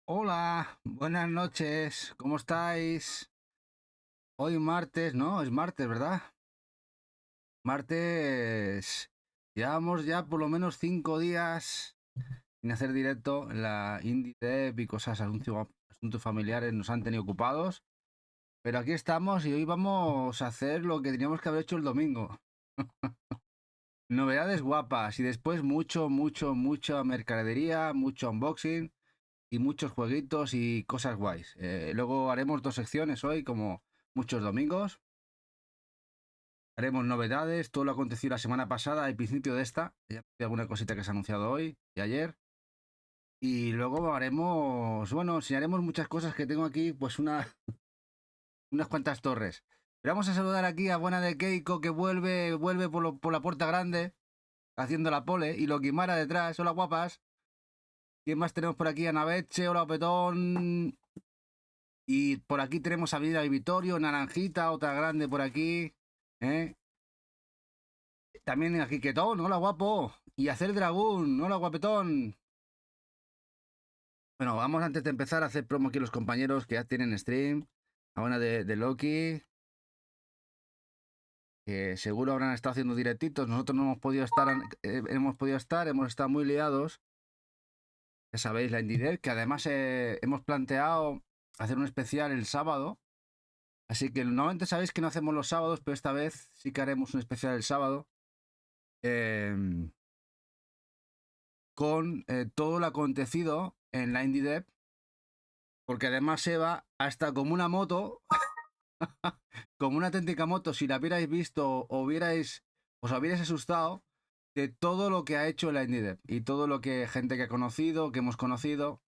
Hola, buenas noches, ¿cómo estáis? Hoy martes, ¿no? Es martes, ¿verdad? Martes, llevamos ya por lo menos 5 días sin hacer directo en la Indie Dev y cosas, asuntos familiares nos han tenido ocupados, pero aquí estamos y hoy vamos a hacer lo que teníamos que haber hecho el domingo. Novedades guapas y después mucha mercadería, mucho unboxing y muchos jueguitos y cosas guays. Luego haremos dos secciones hoy, como muchos domingos. Haremos novedades, todo lo acontecido la semana pasada, al principio de esta. Ya hay alguna cosita que se ha anunciado hoy y ayer. Y luego haremos, bueno, enseñaremos muchas cosas que tengo aquí, pues unas cuantas torres. Pero vamos a saludar aquí a Buena de Keiko, que vuelve por la puerta grande, haciendo la pole, y Lokimara detrás. Hola, guapas. ¿Quién más tenemos por aquí? Anabeche, hola, Petón. Y por aquí tenemos a Vida y Vittorio, Naranjita, otra grande por aquí. ¿Eh? También a Quiquetón, hola, guapo. Y Hacer Dragón, hola, guapetón. Bueno, vamos antes de empezar a hacer promo aquí los compañeros que ya tienen stream. A una de Loki, que seguro habrán estado haciendo directitos. Nosotros no hemos podido estar, hemos estado muy liados. Ya sabéis, la Indie, que además hemos planteado hacer un especial el sábado. Así que normalmente sabéis que no hacemos los sábados, pero esta vez sí que haremos un especial el sábado. eh, con todo lo acontecido en la Indie Dev, porque además Eva hasta como una moto, como una auténtica moto, si la hubierais visto o os hubierais asustado de todo lo que ha hecho la Indie Dev y todo lo que gente que ha conocido, que hemos conocido,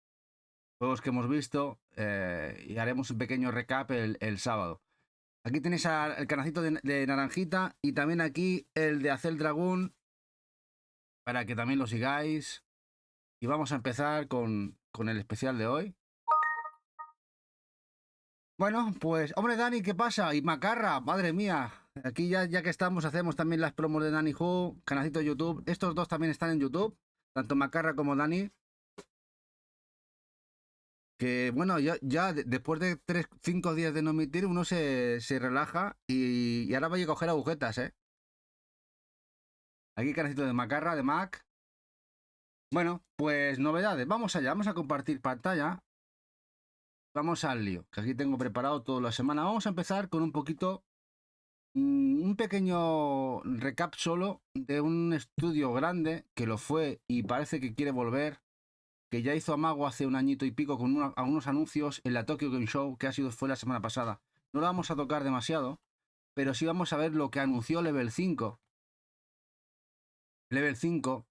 juegos que hemos visto, y haremos un pequeño recap el sábado. Aquí tenéis el canacito de Naranjita y también aquí el de Hacer Dragón para que también lo sigáis. Y vamos a empezar con el especial de hoy. Bueno, pues, hombre, Dani, ¿qué pasa? Y Macarra, madre mía. Aquí ya que estamos, hacemos también las promos de Dani Who, canalcito de YouTube. Estos dos también están en YouTube, tanto Macarra como Dani. Que bueno, después de 5 días de no emitir, uno se relaja y ahora voy a coger agujetas, ¿eh? Aquí canalcito de Macarra, de Mac. Bueno, pues novedades. Vamos allá, vamos a compartir pantalla. Vamos al lío, que aquí tengo preparado toda la semana. Vamos a empezar con un pequeño recap solo de un estudio grande que lo fue y parece que quiere volver, que ya hizo amago hace un añito y pico con algunos anuncios en la Tokyo Game Show, que fue la semana pasada. No lo vamos a tocar demasiado, pero sí vamos a ver lo que anunció Level 5. Level 5,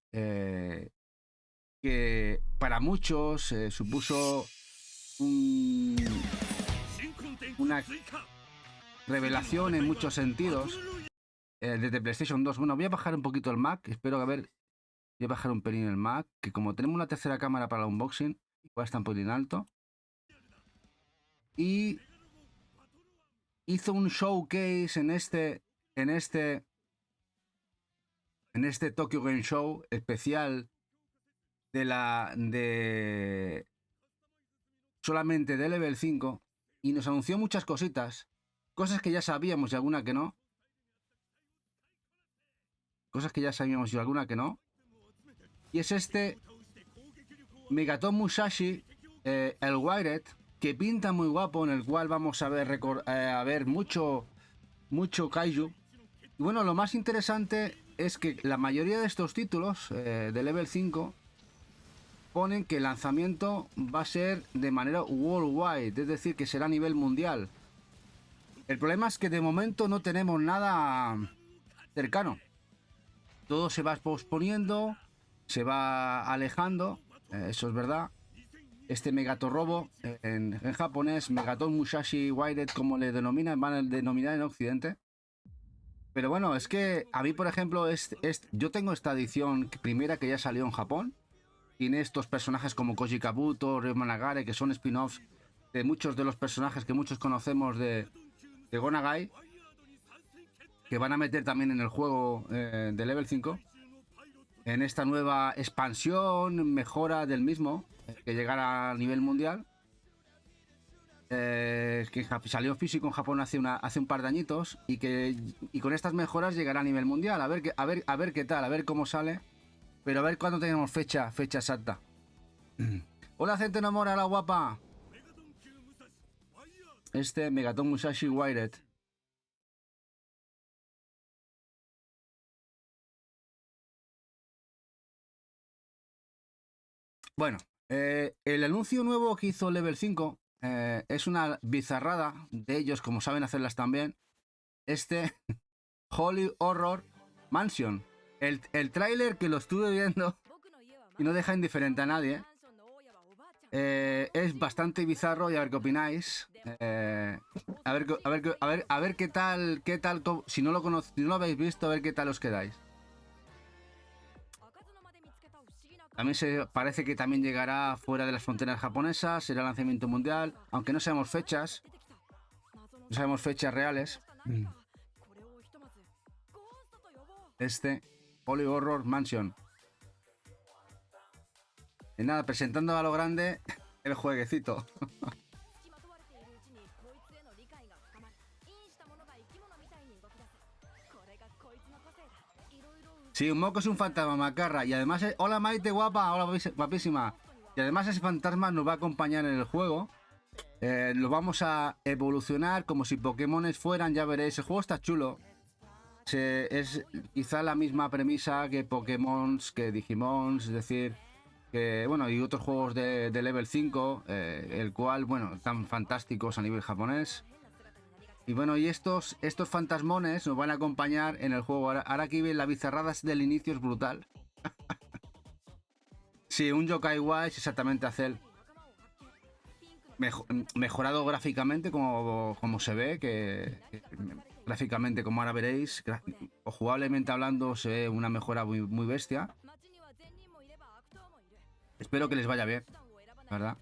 que para muchos supuso un- una revelación en muchos sentidos, desde PlayStation 2. Bueno, voy a bajar un poquito el Mac, espero que a ver. Voy a bajar un pelín el Mac, que como tenemos una tercera cámara para el unboxing, igual está un pelín alto. Y hizo un showcase en este, en este Tokyo Game Show especial de solamente de Level 5 y nos anunció muchas cositas, cosas que ya sabíamos y alguna que no, cosas que ya sabíamos y alguna que no. Y es este Megaton Musashi, el Wired, que pinta muy guapo, en el cual vamos a ver mucho kaiju. Y bueno, lo más interesante es que la mayoría de estos títulos de Level 5 ponen que el lanzamiento va a ser de manera worldwide, es decir, que será a nivel mundial. El problema es que de momento no tenemos nada cercano. Todo se va posponiendo, se va alejando, eso es verdad. Este Megatorrobo, en japonés, Megaton Musashi Wired, como le denominan, van a denominar en Occidente. Pero bueno, es que a mí, por ejemplo, yo tengo esta edición primera que ya salió en Japón. Tiene estos personajes como Koji Kabuto, Ryoma Nagare, que son spin-offs de muchos de los personajes que muchos conocemos de Go Nagai, que van a meter también en el juego de Level 5. en esta nueva expansión, mejora del mismo, que llegará a nivel mundial. Que salió físico en Japón hace un par de añitos y con estas mejoras llegará a nivel mundial. A ver qué tal, a ver cómo sale. Pero a ver cuándo tenemos fecha exacta. Hola, gente enamora, la guapa. Megaton Musashi Wired. Bueno, el anuncio nuevo que hizo Level 5 es una bizarrada de ellos, como saben hacerlas también. Holy Horror Mansion. El tráiler que lo estuve viendo y no deja indiferente a nadie. Es bastante bizarro y a ver qué opináis. A ver qué tal, si no lo habéis visto, a ver qué tal os quedáis. También parece que también llegará fuera de las fronteras japonesas, será lanzamiento mundial, aunque no sabemos fechas. No sabemos fechas reales. Holy Horror Mansion. Y nada, presentando a lo grande el jueguecito. Sí, un moco es un fantasma, macarra. Y además, hola Maite, guapa, hola guapísima. Y además ese fantasma nos va a acompañar en el juego. Lo vamos a evolucionar como si Pokémones fueran, ya veréis. El juego está chulo. Es quizá la misma premisa que Pokémon, que Digimon, es decir, que bueno, y otros juegos de Level 5, el cual, bueno, están fantásticos a nivel japonés. Y bueno, y estos fantasmones nos van a acompañar en el juego. Ahora aquí ven la bizarrada del inicio, es brutal. Sí, un Yokai Watch exactamente hace el mejorado gráficamente como se ve, que gráficamente, como ahora veréis, o jugablemente hablando, se ve una mejora muy bestia. Espero que les vaya bien, ¿verdad?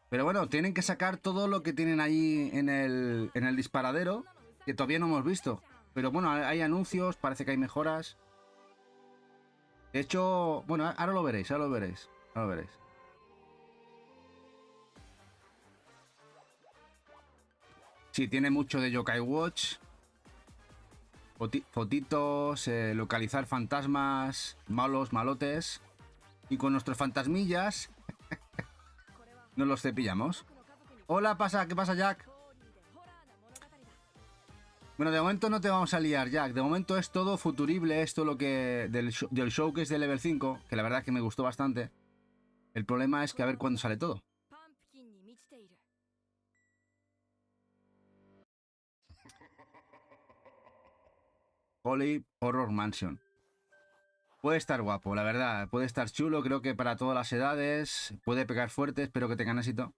Pero bueno, tienen que sacar todo lo que tienen ahí en el disparadero, que todavía no hemos visto. Pero bueno, hay anuncios, parece que hay mejoras. De hecho, bueno, ahora lo veréis. Sí, tiene mucho de Yokai Watch. Fotitos, localizar fantasmas, malotes. Y con nuestros fantasmillas nos los cepillamos. Hola, ¿qué pasa, Jack? Bueno, de momento no te vamos a liar, Jack. De momento es todo futurible, esto lo que del show que es de Level 5, que la verdad es que me gustó bastante. El problema es que a ver cuándo sale todo. Holy Horror Mansion. Puede estar guapo, la verdad. Puede estar chulo, creo que para todas las edades. Puede pegar fuerte, espero que tengan éxito.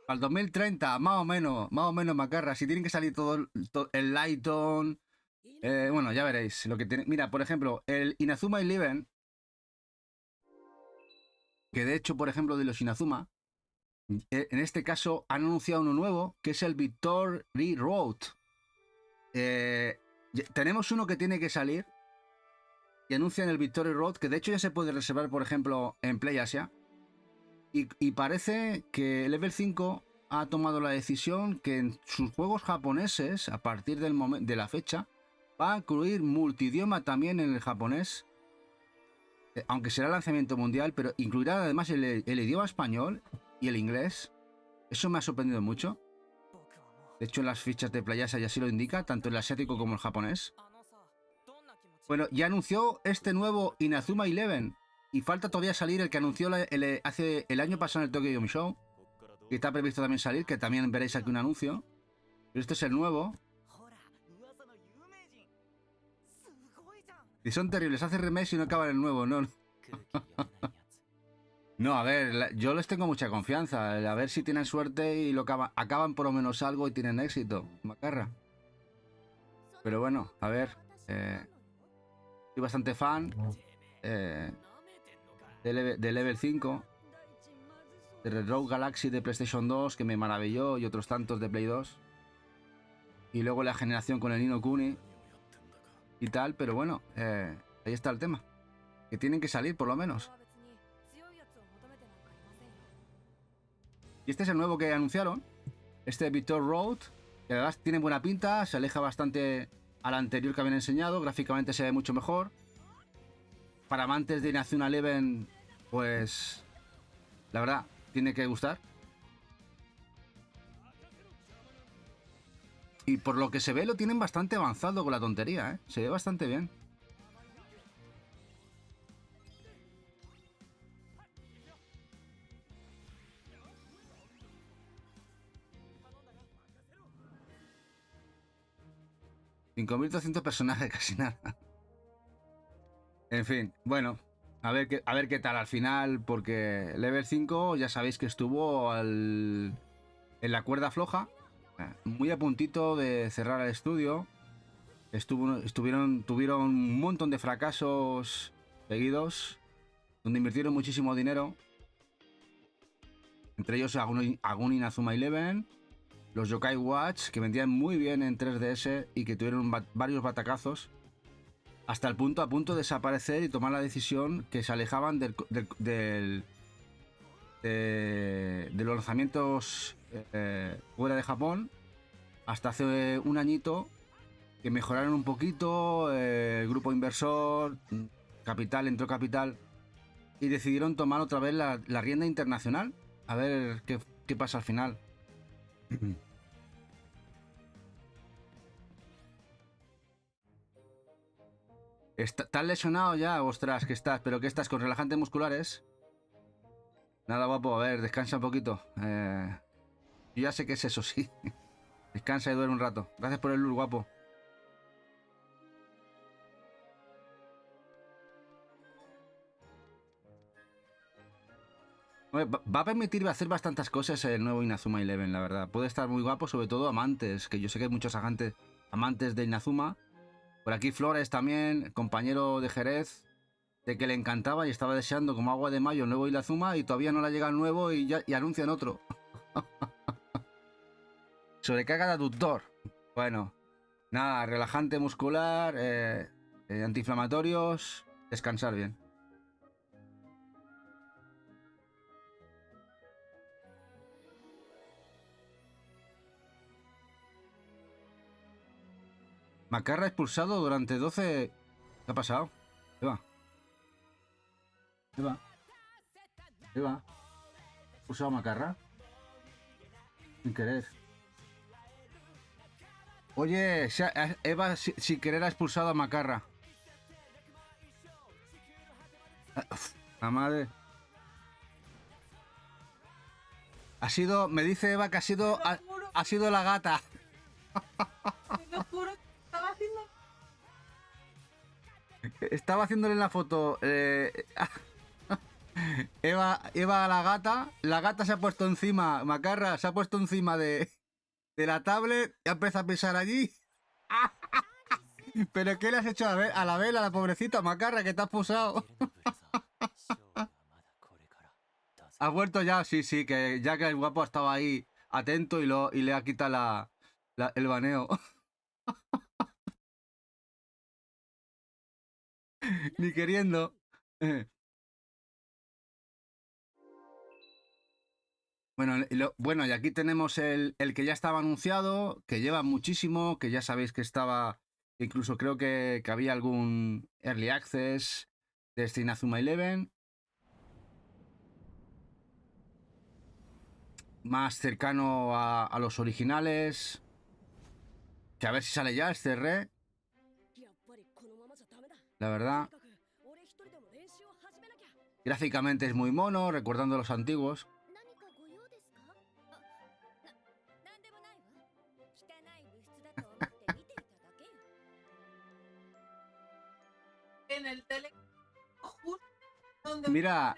Al 2030, más o menos, macarra. Si tienen que salir todo el Lighton. Bueno, ya veréis lo que tiene. Mira, por ejemplo, el Inazuma Eleven. Que de hecho, por ejemplo, de los Inazuma, en este caso han anunciado uno nuevo, que es el Victory Road. Tenemos uno que tiene que salir. Y anuncian el Victory Road, que de hecho ya se puede reservar, por ejemplo, en PlayAsia. Y parece que Level 5 ha tomado la decisión que en sus juegos japoneses, a partir de la fecha, va a incluir multidioma también en el japonés, aunque será lanzamiento mundial, pero incluirá además el idioma español y el inglés. Eso me ha sorprendido mucho. De hecho, en las fichas de PlayAsia ya sí lo indica, tanto el asiático como el japonés. Bueno, ya anunció este nuevo Inazuma Eleven. Y falta todavía salir el que anunció hace el año pasado en el Tokyo Game Show. Que está previsto también salir, que también veréis aquí un anuncio. Pero este es el nuevo. Y son terribles, hace remakes y no acaban el nuevo, ¿no? No, a ver, yo les tengo mucha confianza. A ver si tienen suerte y acaban por lo menos algo y tienen éxito. Macarra. Pero bueno, a ver. Soy bastante fan de Level 5. de Rogue Galaxy de PlayStation 2, que me maravilló, y otros tantos de Play 2. Y luego la generación con el Ni no Kuni y tal, pero bueno, ahí está el tema. Que tienen que salir por lo menos. Y este es el nuevo que anunciaron. Este Victor Road, que además tiene buena pinta, se aleja bastante al anterior que habían enseñado, gráficamente se ve mucho mejor. Para amantes de Inazuma Eleven, pues la verdad, tiene que gustar. Y por lo que se ve lo tienen bastante avanzado con la tontería, ¿eh? Se ve bastante bien. $5.200 personajes, casi nada. En fin, bueno, a ver qué tal al final, porque Level 5 ya sabéis que estuvo en la cuerda floja, muy a puntito de cerrar el estudio. Tuvieron un montón de fracasos seguidos, donde invirtieron muchísimo dinero. Entre ellos Aguni Inazuma Eleven, los Yokai Watch, que vendían muy bien en 3DS y que tuvieron varios batacazos, hasta el punto a punto de desaparecer y tomar la decisión que se alejaban de los lanzamientos fuera de Japón, hasta hace un añito, que mejoraron un poquito, el grupo inversor, Capital, entró Capital, y decidieron tomar otra vez la rienda internacional. A ver qué pasa al final. ¿Estás lesionado ya? Ostras, que estás, pero que estás con relajantes musculares. Nada, guapo, a ver, descansa un poquito. Yo ya sé que es eso, sí. Descansa y duerme un rato. Gracias por el luz, guapo. Va a permitir hacer bastantes cosas el nuevo Inazuma Eleven, la verdad. Puede estar muy guapo, sobre todo amantes, que yo sé que hay muchos amantes de Inazuma. Por aquí Flores también, compañero de Jerez, de que le encantaba y estaba deseando como agua de mayo el nuevo Inazuma, y todavía no le llega el nuevo y anuncian otro. Sobrecarga de aductor. Bueno, nada, relajante muscular, antiinflamatorios, descansar bien. Macarra expulsado durante 12... ¿Qué ha pasado? Eva. Eva. Eva. ¿Expulsado a Macarra? Sin querer. Oye, Eva sin querer ha expulsado a Macarra. La madre. Ha sido... Me dice Eva que ha sido la gata. Te lo juro que estaba haciendo. Estaba haciéndole la foto. Eva a la gata se ha puesto encima, Macarra se ha puesto encima de la tablet y empieza a pisar allí. ¿Pero qué le has hecho a la vela, a la pobrecita Macarra, que te has posado? ¿Has vuelto ya? Sí, que ya que el guapo ha estado ahí atento y le ha quitado el baneo. Ni queriendo. Bueno, y aquí tenemos el que ya estaba anunciado, que lleva muchísimo, que ya sabéis que estaba, incluso creo que había algún Early Access de este Inazuma Eleven. Más cercano a los originales. Que a ver si sale ya este re. La verdad. Gráficamente es muy mono, recordando a los antiguos. En el tele. Justo donde. Mira,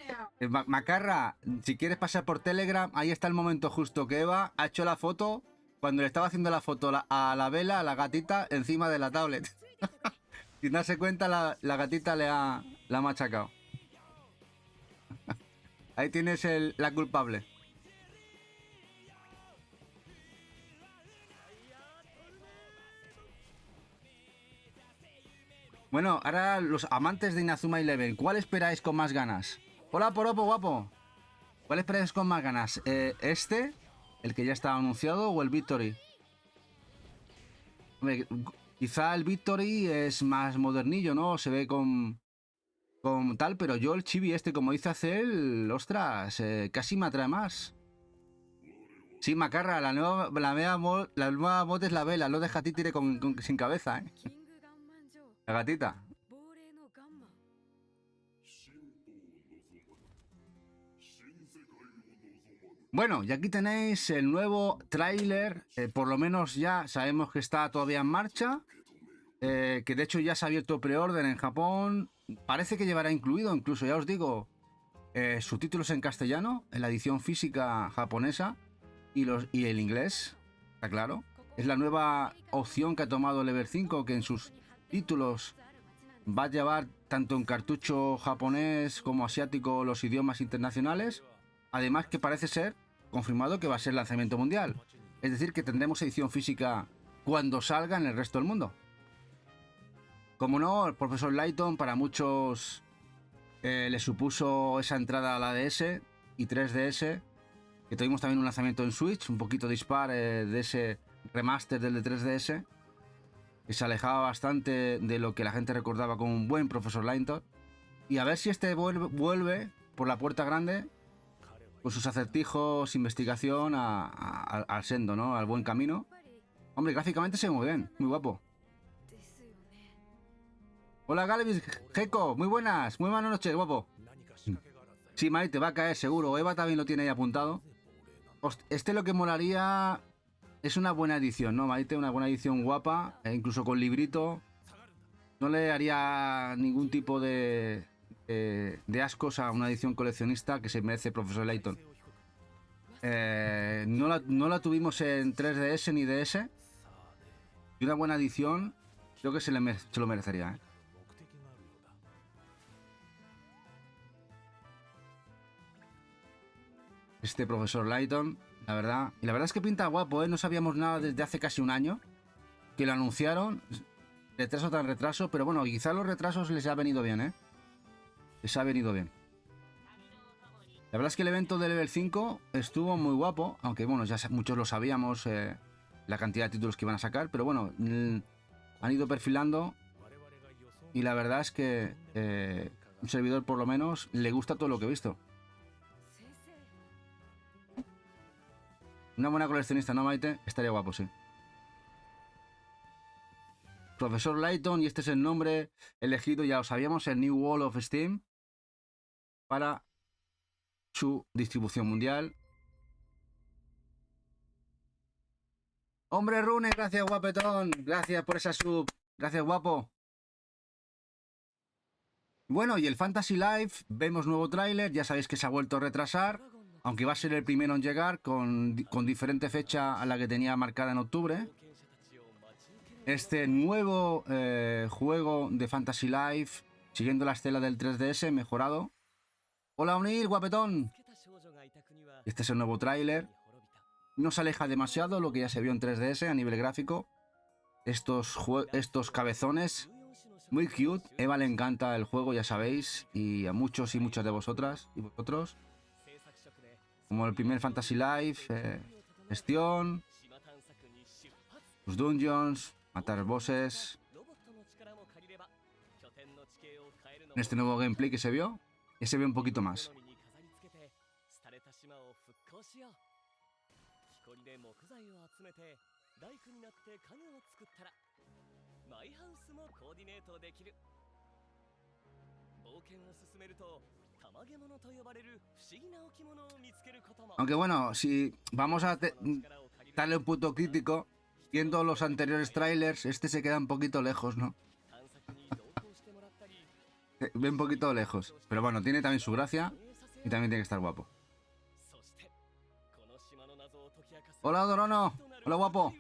Macarra, si quieres pasar por Telegram, ahí está el momento justo que Eva ha hecho la foto cuando le estaba haciendo la foto a la vela, a la gatita, encima de la tablet. Sin darse cuenta, la gatita la ha machacado. Ahí tienes la culpable. Bueno, ahora los amantes de Inazuma Eleven, ¿cuál esperáis con más ganas? Hola, Poropo, guapo. ¿Cuál esperáis con más ganas? ¿El que ya estaba anunciado, o el Victory? Hombre, quizá el Victory es más modernillo, ¿no? Se ve con tal, pero yo el chibi como dice Acel, ostras, casi me atrae más. Sí, Macarra, la nueva mod es la vela, no deja títere sin cabeza, ¿eh? La gatita. Bueno, y aquí tenéis el nuevo tráiler, por lo menos ya sabemos que está todavía en marcha, que de hecho ya se ha abierto preorden en Japón, parece que llevará incluido, incluso ya os digo, subtítulos en castellano, en la edición física japonesa y el inglés, está claro. Es la nueva opción que ha tomado el Ever 5, que en sus títulos va a llevar tanto en cartucho japonés como asiático los idiomas internacionales. Además que parece ser confirmado que va a ser lanzamiento mundial. Es decir, que tendremos edición física cuando salga en el resto del mundo. Como no, el profesor Layton para muchos le supuso esa entrada a la DS y 3DS, que tuvimos también un lanzamiento en Switch, un poquito dispar de ese remaster del de 3DS, que se alejaba bastante de lo que la gente recordaba como un buen profesor Layton. Y a ver si vuelve por la puerta grande con sus acertijos, investigación al sendo, ¿no? Al buen camino. Hombre, gráficamente se ve muy bien, muy guapo. Hola Galvis, Gecko, muy buenas noches, guapo. Sí, Maite, va a caer seguro. Eva también lo tiene ahí apuntado. Lo que molaría es una buena edición, ¿no, Maite? Una buena edición guapa, incluso con librito. No le haría ningún tipo de ascos a una edición coleccionista que se merece Profesor Layton. No la tuvimos en 3DS ni DS. Y una buena edición, creo que se lo merecería, ¿eh? Este Profesor Layton, la verdad. Y la verdad es que pinta guapo, ¿eh? No sabíamos nada desde hace casi un año. Que lo anunciaron. Retraso tras retraso, pero bueno, quizá los retrasos les ha venido bien, ¿eh? Les ha venido bien. La verdad es que el evento de Level 5 estuvo muy guapo, aunque bueno, ya muchos lo sabíamos, la cantidad de títulos que iban a sacar, pero bueno, han ido perfilando y la verdad es que un servidor por lo menos le gusta todo lo que he visto. Una buena coleccionista, ¿no, Maite? Estaría guapo, sí. Profesor Layton, y este es el nombre elegido, ya lo sabíamos, el New Wall of Steam para su distribución mundial. Hombre Rune, gracias guapetón, gracias por esa sub, gracias guapo. Bueno, y el Fantasy Life, vemos nuevo tráiler, ya sabéis que se ha vuelto a retrasar, aunque va a ser el primero en llegar con diferente fecha a la que tenía marcada en octubre. Este nuevo juego de Fantasy Life, siguiendo la estela del 3DS, mejorado. Hola Unir, guapetón. Este es el nuevo tráiler. No se aleja demasiado lo que ya se vio en 3DS a nivel gráfico. Estos cabezones, muy cute. Eva le encanta el juego, ya sabéis, y a muchos y muchas de vosotras y vosotros. Como el primer Fantasy Life, gestión, los dungeons, matar bosses. En este nuevo gameplay que se vio, ya se ve un poquito más. Aunque bueno, si vamos a darle un punto crítico, viendo los anteriores trailers, este se queda un poquito lejos, ¿no? Ve un poquito lejos. Pero bueno, tiene también su gracia y también tiene que estar guapo. Hola Dorono, hola guapo.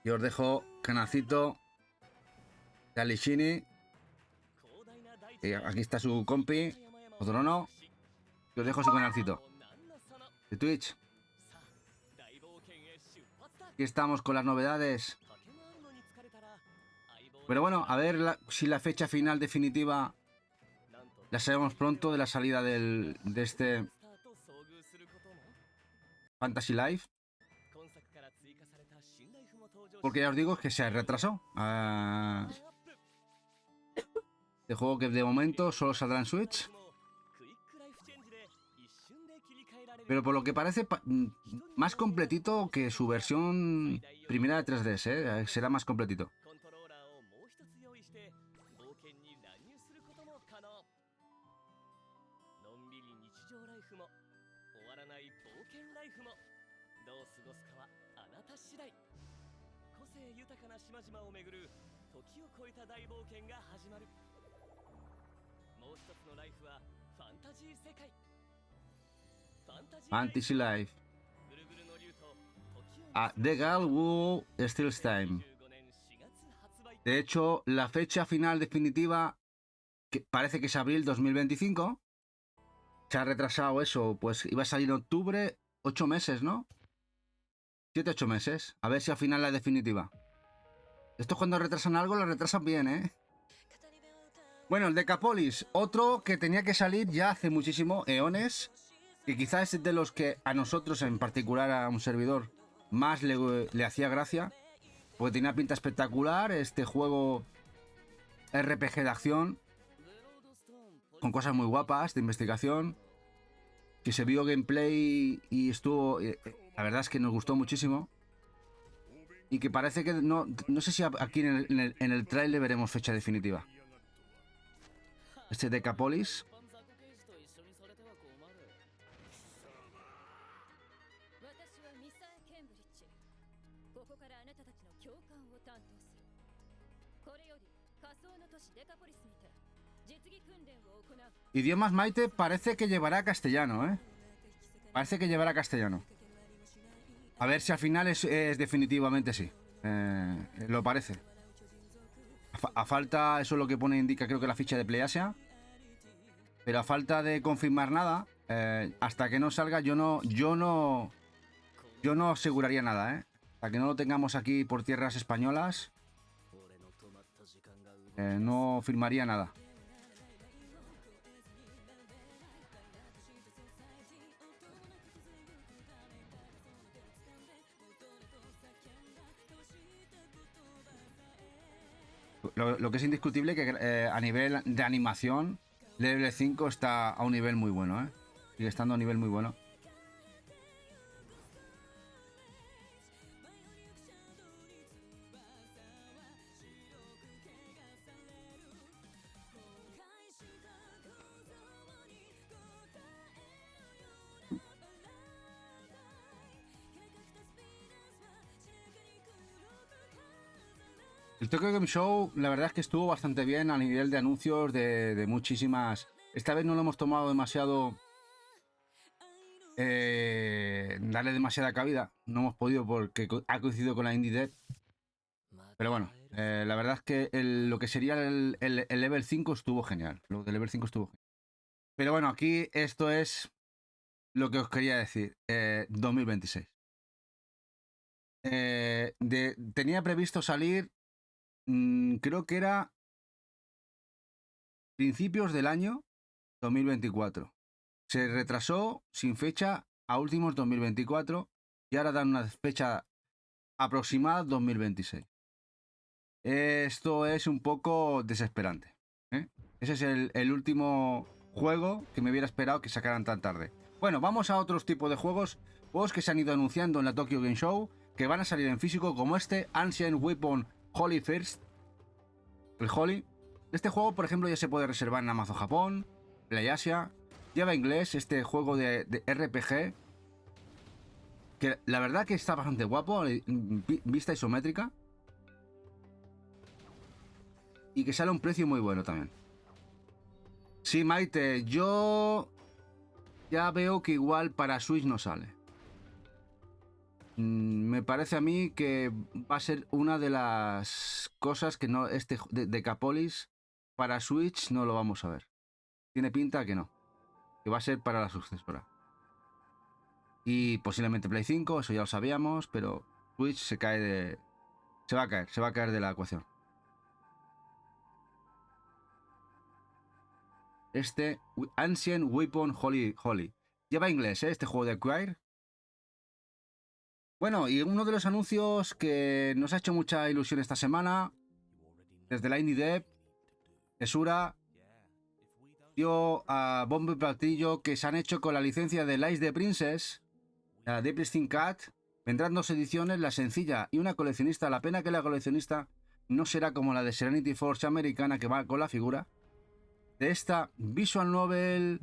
Y os dejo canacito de Alishini. aquí está su compi, otro no. Y os dejo su canalcito de Twitch. Aquí estamos con las novedades. Pero bueno, a ver si la fecha final definitiva la sabemos pronto de la salida de este Fantasy Life. Porque ya os digo que se retrasó. Este juego que de momento solo saldrá en Switch. Pero por lo que parece más completito que su versión primera de 3DS, ¿eh? Será más completito. Fantasy Life. The Girl Who Steals Time. De hecho, la fecha final definitiva que parece que es abril 2025. Se ha retrasado eso, pues iba a salir en octubre, 8 meses, ¿no? 7-8 meses. A ver si al final la definitiva. Esto cuando retrasan algo, lo retrasan bien, ¿eh? Bueno, el Decapolis, otro que tenía que salir ya hace muchísimo, eones, que quizás es de los que a nosotros, en particular a un servidor, más le hacía gracia, porque tenía pinta espectacular, este juego RPG de acción, con cosas muy guapas, de investigación, que se vio gameplay y estuvo, la verdad es que nos gustó muchísimo, y que parece que no sé si aquí en el trailer veremos fecha definitiva. Este Decapolis. Idiomas Maite parece que llevará castellano, ¿eh? Parece que llevará castellano. A ver si al final es definitivamente sí. Lo parece. A falta, eso es lo que pone, indica creo que la ficha de PlayAsia. Pero a falta de confirmar nada, hasta que no salga, yo no aseguraría nada, ¿eh? Hasta que no lo tengamos aquí por tierras españolas, no firmaría nada. Lo que es indiscutible que a nivel de animación, Level 5 está a un nivel muy bueno, ¿eh? Sigue estando a un nivel muy bueno. El Tokyo Game Show, la verdad es que estuvo bastante bien a nivel de anuncios de muchísimas. Esta vez no lo hemos tomado demasiado. Darle demasiada cabida. No hemos podido porque ha coincidido con la Indie Dev. Pero bueno, la verdad es que lo que sería el Level 5 estuvo genial. Lo del Level 5 estuvo genial. Pero bueno, aquí esto es lo que os quería decir. 2026. Tenía previsto salir. Creo que era principios del año 2024. Se retrasó sin fecha a últimos 2024 y ahora dan una fecha aproximada 2026. Esto es un poco desesperante, ¿eh? Ese es el último juego que me hubiera esperado que sacaran tan tarde. Bueno, vamos a otros tipos de juegos que se han ido anunciando en la Tokyo Game Show, que van a salir en físico, como este Ancient Weapon Holy First. El Holy. Este juego, por ejemplo, ya se puede reservar en Amazon Japón, PlayAsia. Lleva inglés este juego de RPG, que la verdad que está bastante guapo, vista isométrica, y que sale a un precio muy bueno también. Sí, Maite, yo ya veo que igual para Switch no sale. Me parece a mí que va a ser una de las cosas que no, este Decapolis para Switch no lo vamos a ver. Tiene pinta que no. Que va a ser para la sucesora. Y posiblemente Play 5, eso ya lo sabíamos, pero Switch se cae de... Se va a caer de la ecuación. Este Ancient Weapon Holy. Lleva inglés, ¿eh? Este juego de Acquire. Bueno, y uno de los anuncios que nos ha hecho mucha ilusión esta semana, desde la Indie Dev, Tesura, dio a bombo y platillo que se han hecho con la licencia de Lies the Princess, la Deep Steam Cat. Vendrán 2 ediciones, la sencilla y una coleccionista. La pena que la coleccionista no será como la de Serenity Force americana, que va con la figura. De esta visual novel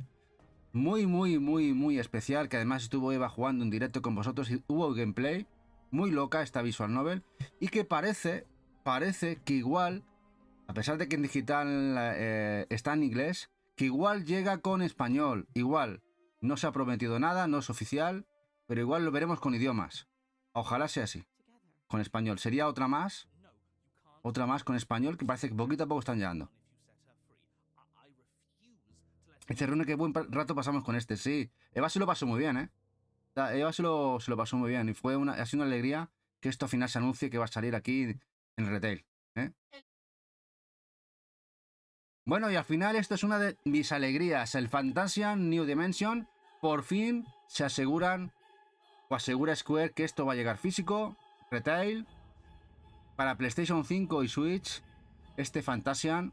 muy especial, que además estuvo Eva jugando en directo con vosotros y hubo gameplay, muy loca esta visual novel, y que parece que igual, a pesar de que en digital está en inglés, que igual llega con español. Igual no se ha prometido nada, no es oficial, pero igual lo veremos con idiomas. Ojalá sea así, con español. Sería otra más con español, que parece que poquito a poco están llegando. Dice Rune, qué buen rato pasamos con este. Sí, Eva se lo pasó muy bien, ¿eh? Eva se lo pasó muy bien y ha sido una alegría que esto al final se anuncie que va a salir aquí en retail, ¿eh? Bueno, y al final esto es una de mis alegrías. El Fantasian New Dimension, por fin se aseguran, o asegura Square, que esto va a llegar físico, retail, para PlayStation 5 y Switch. Este Fantasian,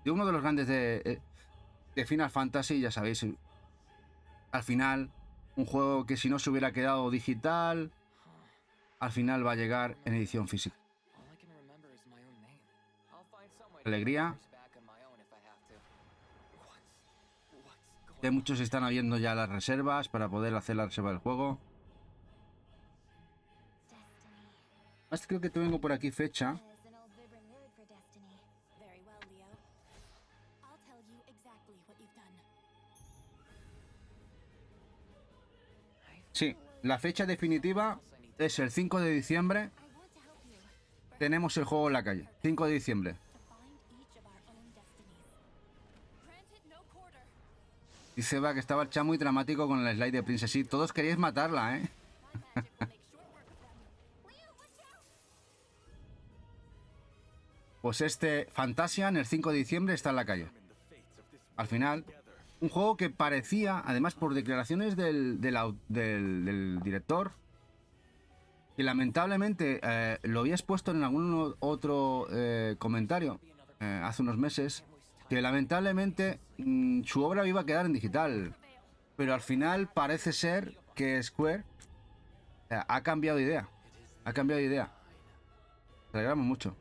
de uno de los grandes de Final Fantasy, ya sabéis, al final, un juego que si no se hubiera quedado digital, al final va a llegar en edición física. Alegría. Que muchos están habiendo ya las reservas para poder hacer la reserva del juego. Más creo que tengo por aquí fecha. Sí, la fecha definitiva es el 5 de diciembre. Tenemos el juego en la calle. 5 de diciembre. Dice Eva que estaba el chat muy dramático con el slide de Princess. Sí, todos queríais matarla, ¿eh? Pues este Fantasian, el 5 de diciembre, está en la calle. Al final, un juego que parecía, además por declaraciones del director, que lamentablemente lo había expuesto en algún otro comentario hace unos meses, que lamentablemente su obra iba a quedar en digital, pero al final parece ser que Square ha cambiado de idea. Ha cambiado de idea. Nos alegramos mucho.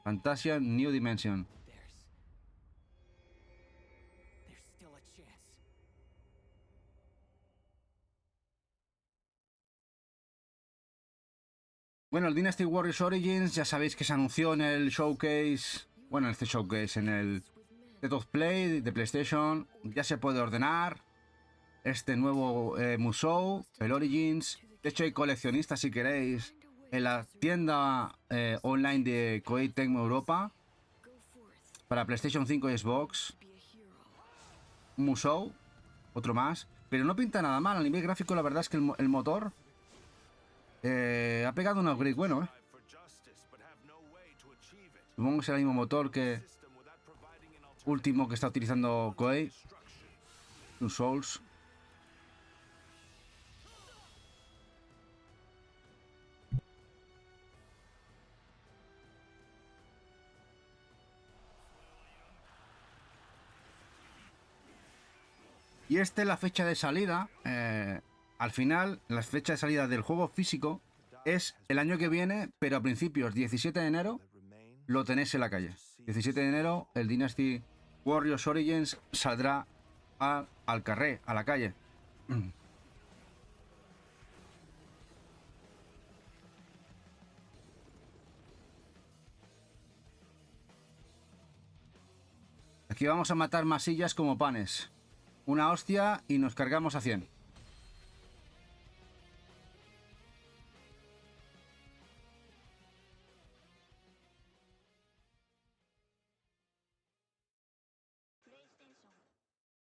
Fantasia New Dimension. Bueno, el Dynasty Warriors Origins, ya sabéis que se anunció en el showcase, bueno, en este showcase, en el State of Play de PlayStation. Ya se puede ordenar este nuevo Musou, el Origins. De hecho, hay coleccionistas, si queréis, en la tienda online de Koei Tecmo Europa para PlayStation 5 y Xbox. Musou, otro más, pero no pinta nada mal. A nivel gráfico, la verdad es que el motor ha pegado un upgrade bueno, ¿eh? Supongo que será el mismo motor que último que está utilizando Koei, un Souls. Y la fecha de salida, al final, la fecha de salida del juego físico es el año que viene, pero a principios, 17 de enero, lo tenéis en la calle. 17 de enero, el Dynasty Warriors Origins saldrá al carré, a la calle. Aquí vamos a matar masillas como panes. Una hostia y nos cargamos a 100.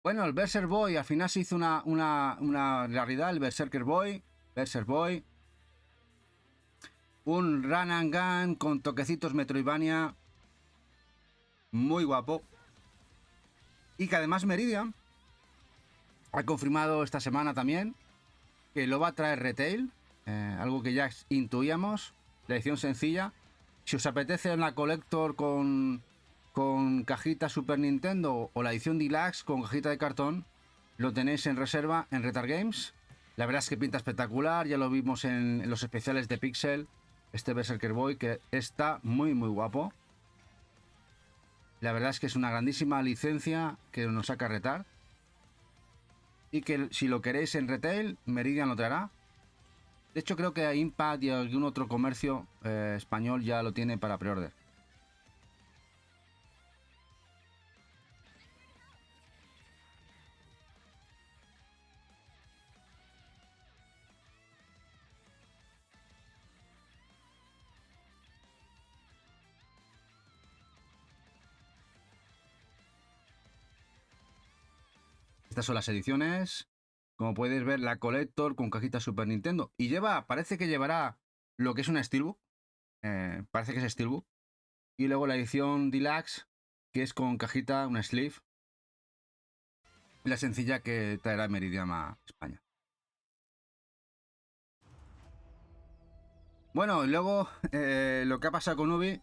Bueno, el Berserk Boy, al final se hizo una realidad, el Berserker Boy. Berserk Boy. Un run and gun con toquecitos Metroidvania. Muy guapo. Y que además Meridian ha confirmado esta semana también que lo va a traer retail. Algo que ya intuíamos. La edición sencilla. Si os apetece una Collector con cajita Super Nintendo o la edición Deluxe con cajita de cartón, lo tenéis en reserva en Retard Games. La verdad es que pinta espectacular, ya lo vimos en los especiales de Pixel, este Berserker Boy, que está muy guapo. La verdad es que es una grandísima licencia que nos saca Retard, y que si lo queréis en retail, Meridian lo traerá. De hecho creo que Impact y algún otro comercio español ya lo tiene para preorder. Estas son las ediciones. Como podéis ver, la Collector con cajita Super Nintendo. Y parece que llevará lo que es una Steelbook. Parece que es Steelbook. Y luego la edición Deluxe, que es con cajita, una sleeve. Y la sencilla que traerá Meridian a España. Bueno, y luego lo que ha pasado con Ubi,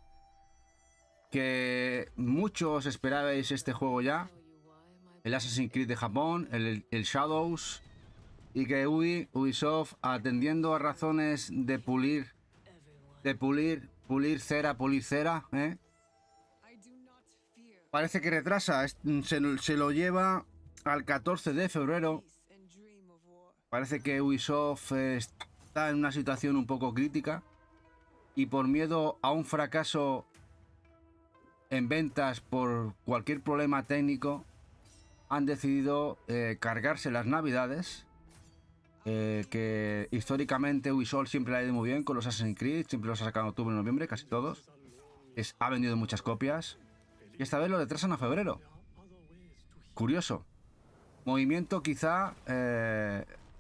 que muchos esperabais este juego ya. El Assassin's Creed de Japón, el Shadows, y que Ubisoft, atendiendo a razones de pulir cera, parece que retrasa, se lo lleva al 14 de febrero. Parece que Ubisoft está en una situación un poco crítica y por miedo a un fracaso en ventas por cualquier problema técnico, han decidido cargarse las navidades, que históricamente Ubisoft siempre le ha ido muy bien con los Assassin's Creed, siempre los ha sacado en octubre y noviembre, casi todos. Ha vendido muchas copias y esta vez lo retrasan a febrero. Curioso. Movimiento quizá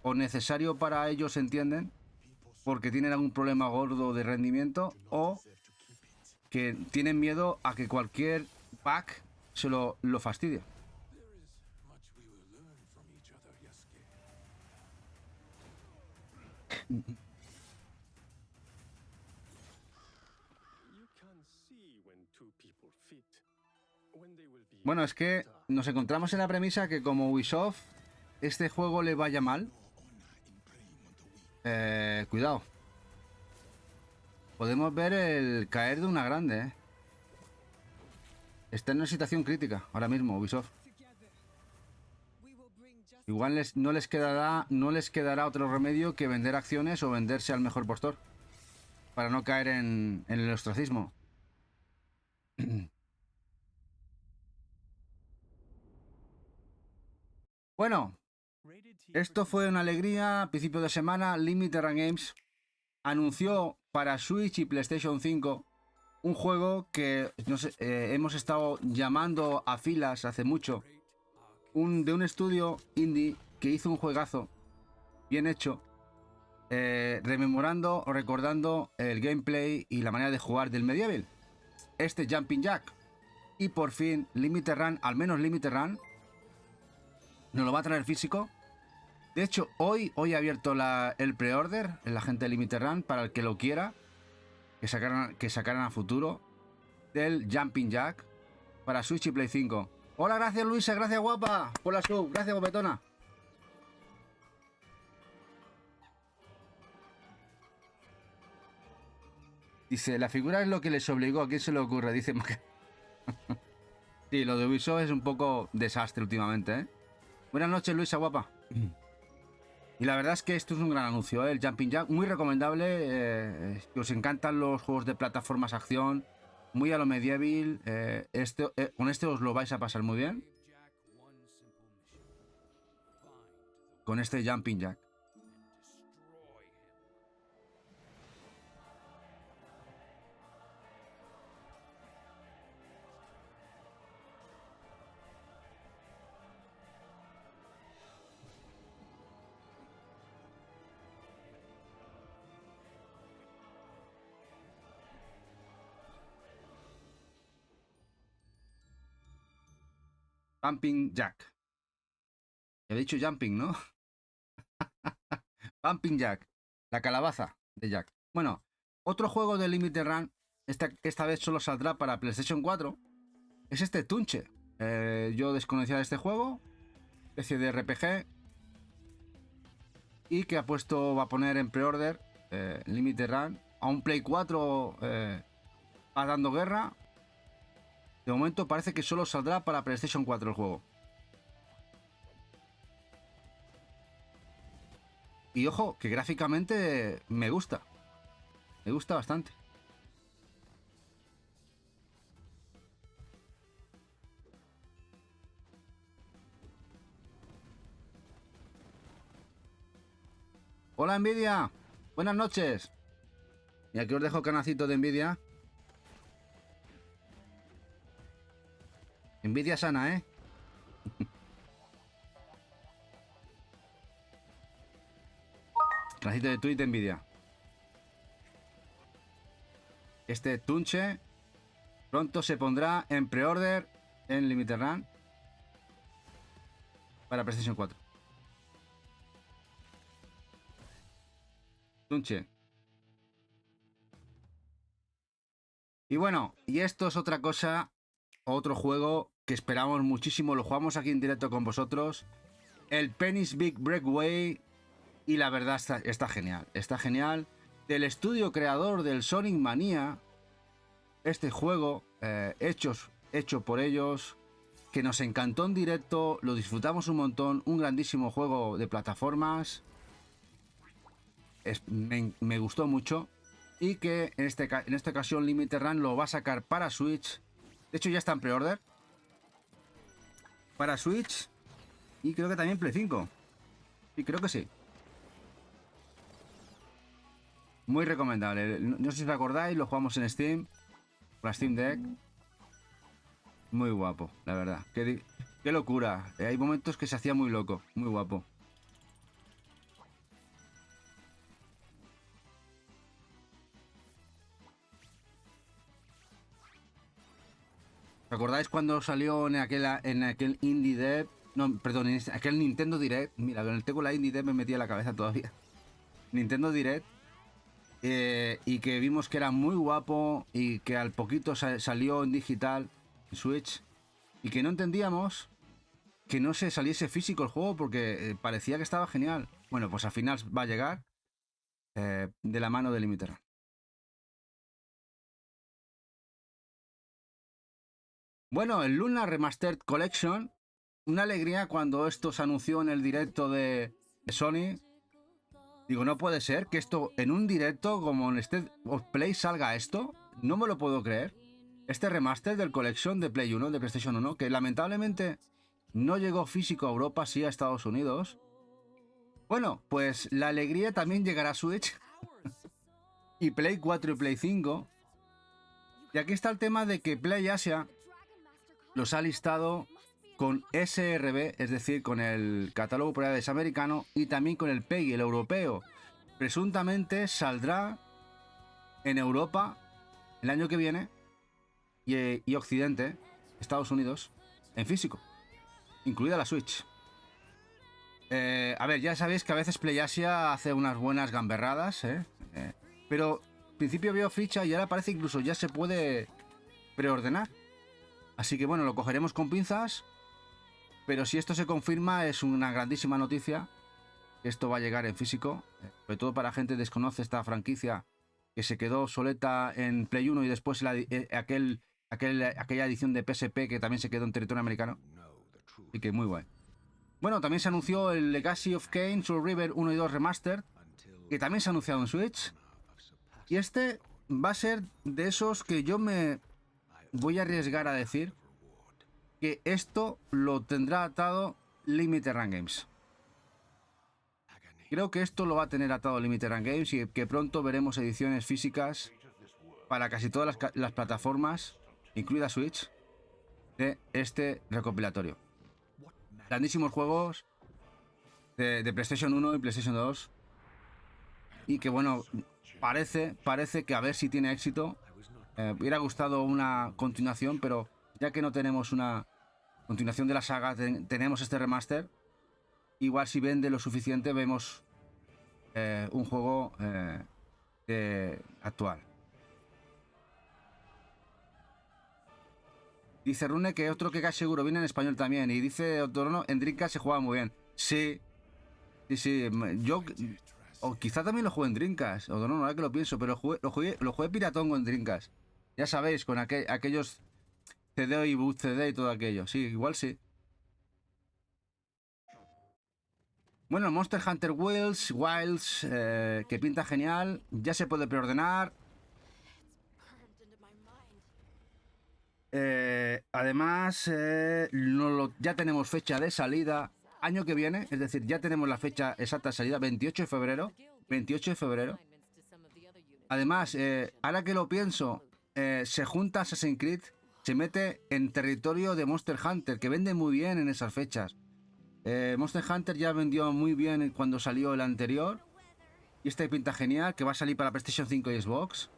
o necesario para ellos, entienden, porque tienen algún problema gordo de rendimiento o que tienen miedo a que cualquier pack se lo fastidie. Bueno, es que nos encontramos en la premisa que como Ubisoft este juego le vaya mal, cuidado, podemos ver el caer de una grande, ¿eh? Está en una situación crítica ahora mismo Ubisoft. Igual no les quedará otro remedio que vender acciones o venderse al mejor postor para no caer en el ostracismo. Bueno, esto fue una alegría. A principio de semana, Limited Run Games anunció para Switch y PlayStation 5 un juego que hemos estado llamando a filas hace mucho. De un estudio indie que hizo un juegazo bien hecho, rememorando o recordando el gameplay y la manera de jugar del Medieval. Este Jumping Jack. Y por fin Limited Run, al menos Limited Run, nos lo va a traer físico. De hecho, hoy ha abierto el pre-order, la gente de Limited Run, para el que lo quiera, que sacaran a futuro, del Jumping Jack para Switch y Play 5. Hola, gracias Luisa, gracias guapa por la sub, gracias guapetona. Dice, la figura es lo que les obligó, ¿a quién se le ocurre? Dice, sí, lo de Ubisoft es un poco desastre últimamente, ¿eh? Buenas noches, Luisa, guapa. Y la verdad es que esto es un gran anuncio, ¿eh? El Jumping Jack, muy recomendable. Si os encantan los juegos de plataformas acción, muy a lo medieval, con este os lo vais a pasar muy bien. Con este Jumping Jack. Pumping Jack. He dicho jumping, ¿no? Pumping Jack. La calabaza de Jack. Bueno, otro juego de Limited Run, esta vez solo saldrá para PlayStation 4, es este Tunche. Yo desconocía de este juego, especie de RPG, y que va a poner en pre-order Limited Run. A un Play 4 va dando guerra. De momento parece que solo saldrá para PlayStation 4 el juego. Y ojo, que gráficamente me gusta. Me gusta bastante. Hola Nvidia, buenas noches. Y aquí os dejo canacito de Nvidia. Nvidia sana, ¿eh? Canacito de tweet de Nvidia. Este Tunche pronto se pondrá en pre-order en Limited Run para PlayStation 4. Tunche. Y bueno, y esto es otra cosa, otro juego que esperamos muchísimo, lo jugamos aquí en directo con vosotros, el Penny's Big Breakaway, y la verdad está genial, del estudio creador del Sonic Mania, este juego hecho por ellos, que nos encantó en directo, lo disfrutamos un montón, un grandísimo juego de plataformas, me gustó mucho. Y que en esta ocasión Limited Run lo va a sacar para Switch. De hecho ya está en pre-order para Switch. Y creo que también Play 5. Y creo que sí. Muy recomendable. No sé si os acordáis, lo jugamos en Steam. Por la Steam Deck. Muy guapo, la verdad. Qué locura. Hay momentos que se hacía muy loco. Muy guapo. ¿Os acordáis cuando salió en aquel Indie Dev? No, perdón, en aquel Nintendo Direct. Mira, con el tengo la Indie Dev me metía en la cabeza todavía. Nintendo Direct. Y que vimos que era muy guapo y que al poquito salió en digital, en Switch. Y que no entendíamos que no se saliese físico el juego porque parecía que estaba genial. Bueno, pues al final va a llegar de la mano de Limited Run. Bueno, el Luna Remastered Collection, una alegría cuando esto se anunció en el directo de Sony. Digo, no puede ser que esto en un directo como en State of Play salga esto. No me lo puedo creer. Este remaster del Collection de Play 1, de PlayStation 1, que lamentablemente no llegó físico a Europa, sí a Estados Unidos. Bueno, pues la alegría también llegará a Switch y Play 4 y Play 5. Y aquí está el tema de que Play Asia los ha listado con SRB, es decir, con el catálogo por edades americano y también con el PEGI, el europeo. Presuntamente saldrá en Europa el año que viene y Occidente, Estados Unidos, en físico, incluida la Switch. A ver, ya sabéis que a veces PlayAsia hace unas buenas gamberradas, pero al principio veo ficha y ahora parece incluso ya se puede preordenar. Así que bueno, lo cogeremos con pinzas, pero si esto se confirma es una grandísima noticia. Esto va a llegar en físico, sobre todo para gente que desconoce esta franquicia que se quedó obsoleta en Play 1 y después aquella edición de PSP que también se quedó en territorio americano. Así que muy guay. Bueno, también se anunció el Legacy of Kain, Soul River 1 y 2 Remastered, que también se ha anunciado en Switch. Y este va a ser de esos que yo me voy a arriesgar a decir que esto lo tendrá atado Limited Run Games. Creo que esto lo va a tener atado Limited Run Games y que pronto veremos ediciones físicas para casi todas las plataformas, incluida Switch, de este recopilatorio. Grandísimos juegos de PlayStation 1 y PlayStation 2 y que bueno, parece que a ver si tiene éxito. Hubiera gustado una continuación, pero ya que no tenemos una continuación de la saga, tenemos este remaster. Igual si vende lo suficiente vemos un juego actual. Dice Rune que otro que casi seguro viene en español también. Y dice Otorono, en Dreamcast se juega muy bien. Sí, sí. Yo, o quizá también lo jugué en Dreamcast. O no, ahora que lo pienso, pero lo jugué piratón con Dreamcast. Ya sabéis, con aquellos CD y boot CD y todo aquello. Sí, igual sí. Bueno, Monster Hunter Wilds, que pinta genial. Ya se puede preordenar. Además, ya tenemos fecha de salida año que viene, es decir, ya tenemos la fecha exacta de salida, 28 de febrero. 28 de febrero. Además, ahora que lo pienso, se junta Assassin's Creed, se mete en territorio de Monster Hunter, que vende muy bien en esas fechas. Monster Hunter ya vendió muy bien cuando salió el anterior. Y este pinta genial, que va a salir para PlayStation 5 y Xbox.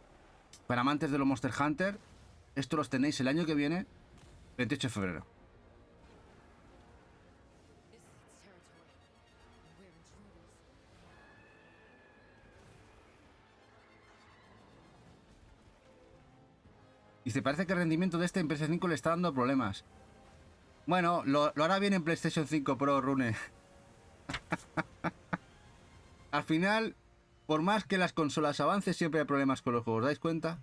Para amantes de los Monster Hunter, esto los tenéis el año que viene, 28 de febrero. Dice, parece que el rendimiento de este en PlayStation 5 le está dando problemas. Bueno, lo hará bien en PlayStation 5 Pro, Rune. Al final, por más que las consolas avancen, siempre hay problemas con los juegos, ¿dais cuenta?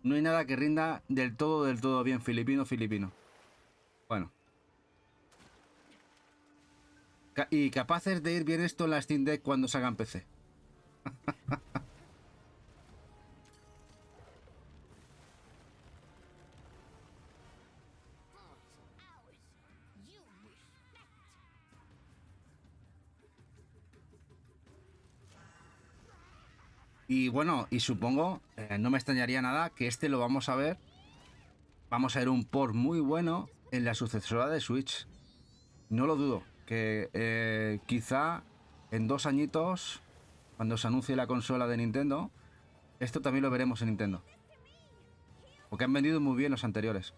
No hay nada que rinda del todo bien filipino. Bueno. Y capaces de ir bien esto en la Steam Deck cuando salga en PC. Y bueno, y supongo, no me extrañaría nada que este lo vamos a ver. Vamos a ver un port muy bueno en la sucesora de Switch. No lo dudo. Que quizá en 2 añitos, cuando se anuncie la consola de Nintendo, esto también lo veremos en Nintendo. Porque han vendido muy bien los anteriores.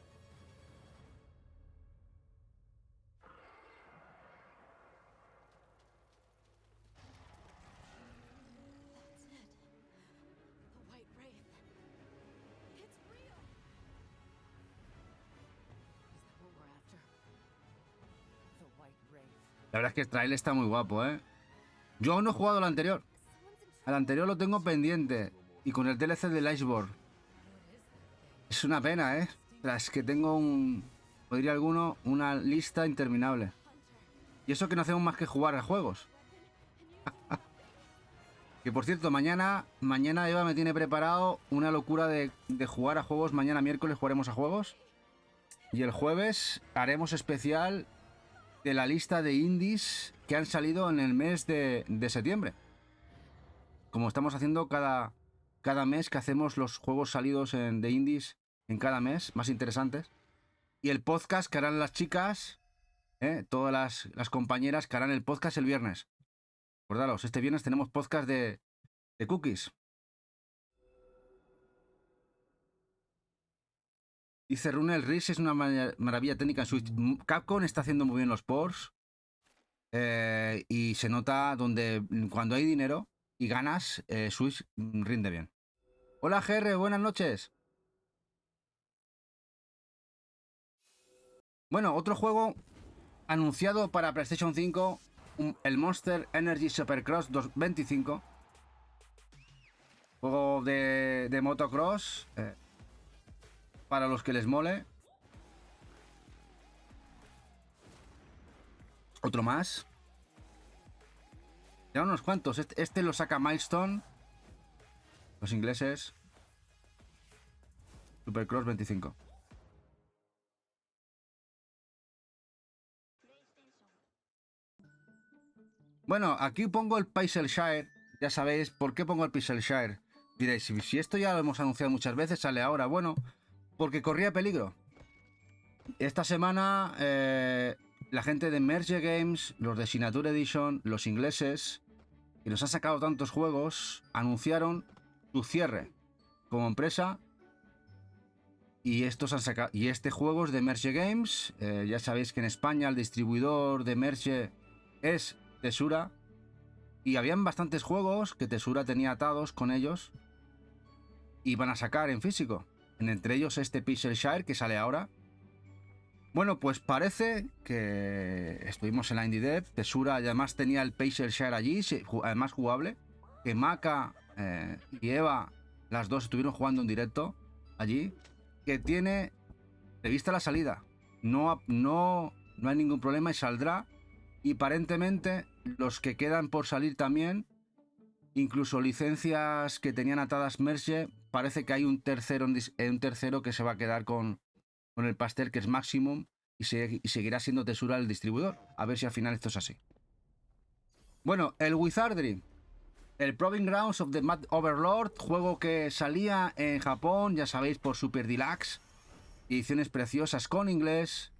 La verdad es que el trailer está muy guapo, ¿eh? Yo aún no he jugado al anterior. Al anterior lo tengo pendiente. Y con el DLC del Iceborne. Es una pena, ¿eh? Es que tengo podría alguno, una lista interminable. Y eso que no hacemos más que jugar a juegos. Que por cierto, mañana Eva me tiene preparado una locura de jugar a juegos. Mañana miércoles jugaremos a juegos. Y el jueves haremos especial de la lista de indies que han salido en el mes de septiembre. Como estamos haciendo cada mes, que hacemos los juegos salidos de indies en cada mes, más interesantes. Y el podcast que harán las chicas, todas las compañeras que harán el podcast el viernes. Acordaros, este viernes tenemos podcast de cookies. Dice Rune, el RIS es una maravilla técnica en Switch. Capcom está haciendo muy bien los ports. Y se nota cuando hay dinero y ganas, Switch rinde bien. Hola GR, buenas noches. Bueno, otro juego anunciado para PlayStation 5, el Monster Energy Supercross 25. Juego de motocross. Para los que les mole. Otro más. Ya unos cuantos. Este lo saca Milestone. Los ingleses. Supercross 25. Bueno, aquí pongo el Paisleshire. Ya sabéis por qué pongo el Paisleshire. Diréis, si esto ya lo hemos anunciado muchas veces, sale ahora. Bueno, porque corría peligro. Esta semana la gente de Merge Games, los de Signature Edition, los ingleses, que nos han sacado tantos juegos, anunciaron su cierre como empresa Y estos han sacado. Y este juego es de Merge Games. Ya sabéis que en España el distribuidor de Merge es Tesura. Y habían bastantes juegos que Tesura tenía atados con ellos. Y van a sacar en físico. Entre ellos este Pixelshire que sale ahora. Bueno, pues parece que estuvimos en la Indie Dev. Tesura además tenía el Pixelshire allí, además jugable. Que Maka y Eva, las dos estuvieron jugando en directo allí. Que tiene prevista la salida. No hay ningún problema y saldrá. Y aparentemente los que quedan por salir también, incluso licencias que tenían atadas Merge, parece que hay un tercero que se va a quedar con el pastel, que es Maximum, y seguirá siendo Tesura el distribuidor. A ver si al final esto es así. Bueno, el Wizardry, el Proving Grounds of the Mad Overlord, juego que salía en Japón, ya sabéis, por Super Deluxe, ediciones preciosas con inglés.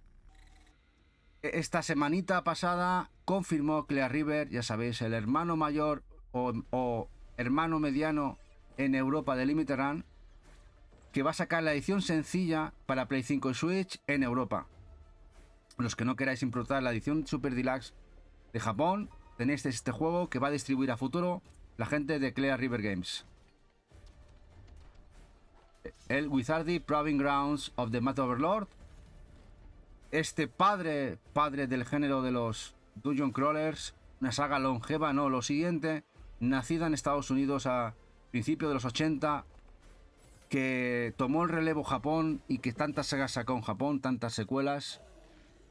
Esta semanita pasada confirmó Clear River, ya sabéis, el hermano mayor o hermano mediano en Europa de Limited Run, que va a sacar la edición sencilla para Play 5 y Switch en Europa. Los que no queráis importar la edición Super Deluxe de Japón, tenéis este juego que va a distribuir a futuro la gente de Clear River Games. El Wizardry Proving Grounds of the Mad Overlord. Este padre del género de los Dungeon Crawlers, una saga longeva, no, lo siguiente, nacida en Estados Unidos a principios de los 80, que tomó el relevo Japón y que tantas sagas sacó en Japón, tantas secuelas.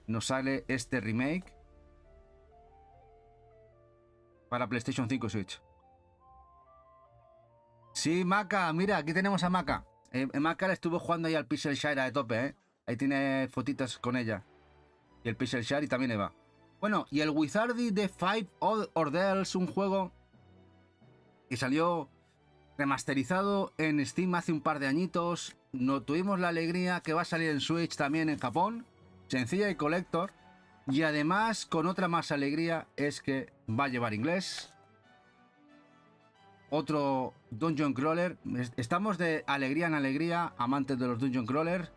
Nos sale este remake para PlayStation 5 y Switch. Sí, Maka, mira, aquí tenemos a Maka. Maka le estuvo jugando ahí al Pixelshire de tope, Ahí tiene fotitas con ella. Y el Pixelshire y también Eva. Bueno, y el Wizardry de Five Ordeals, un juego que salió remasterizado en Steam hace un par de añitos. No tuvimos la alegría que va a salir en Switch también en Japón. Sencilla y collector. Y además, con otra más alegría, es que va a llevar inglés. Otro Dungeon Crawler. Estamos de alegría en alegría, amantes de los Dungeon Crawler.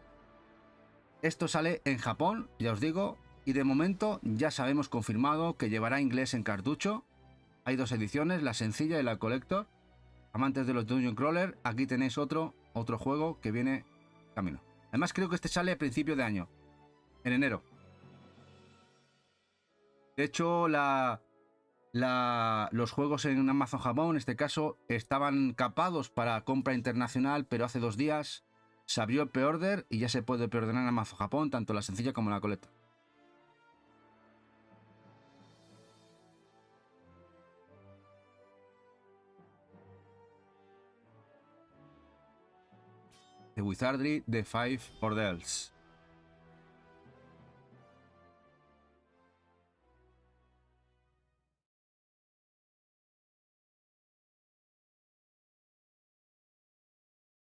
Esto sale en Japón, ya os digo. Y de momento ya sabemos confirmado que llevará inglés en cartucho. Hay dos ediciones, la sencilla y la collector. Amantes de los Dungeon Crawler, aquí tenéis otro juego que viene camino. Además creo que este sale a principio de año, en enero. De hecho, los juegos en Amazon Japón, en este caso, estaban capados para compra internacional, pero hace 2 días se abrió el pre-order y ya se puede preordenar en Amazon Japón, tanto la sencilla como la colecta. The Wizardry de Five Ordeals.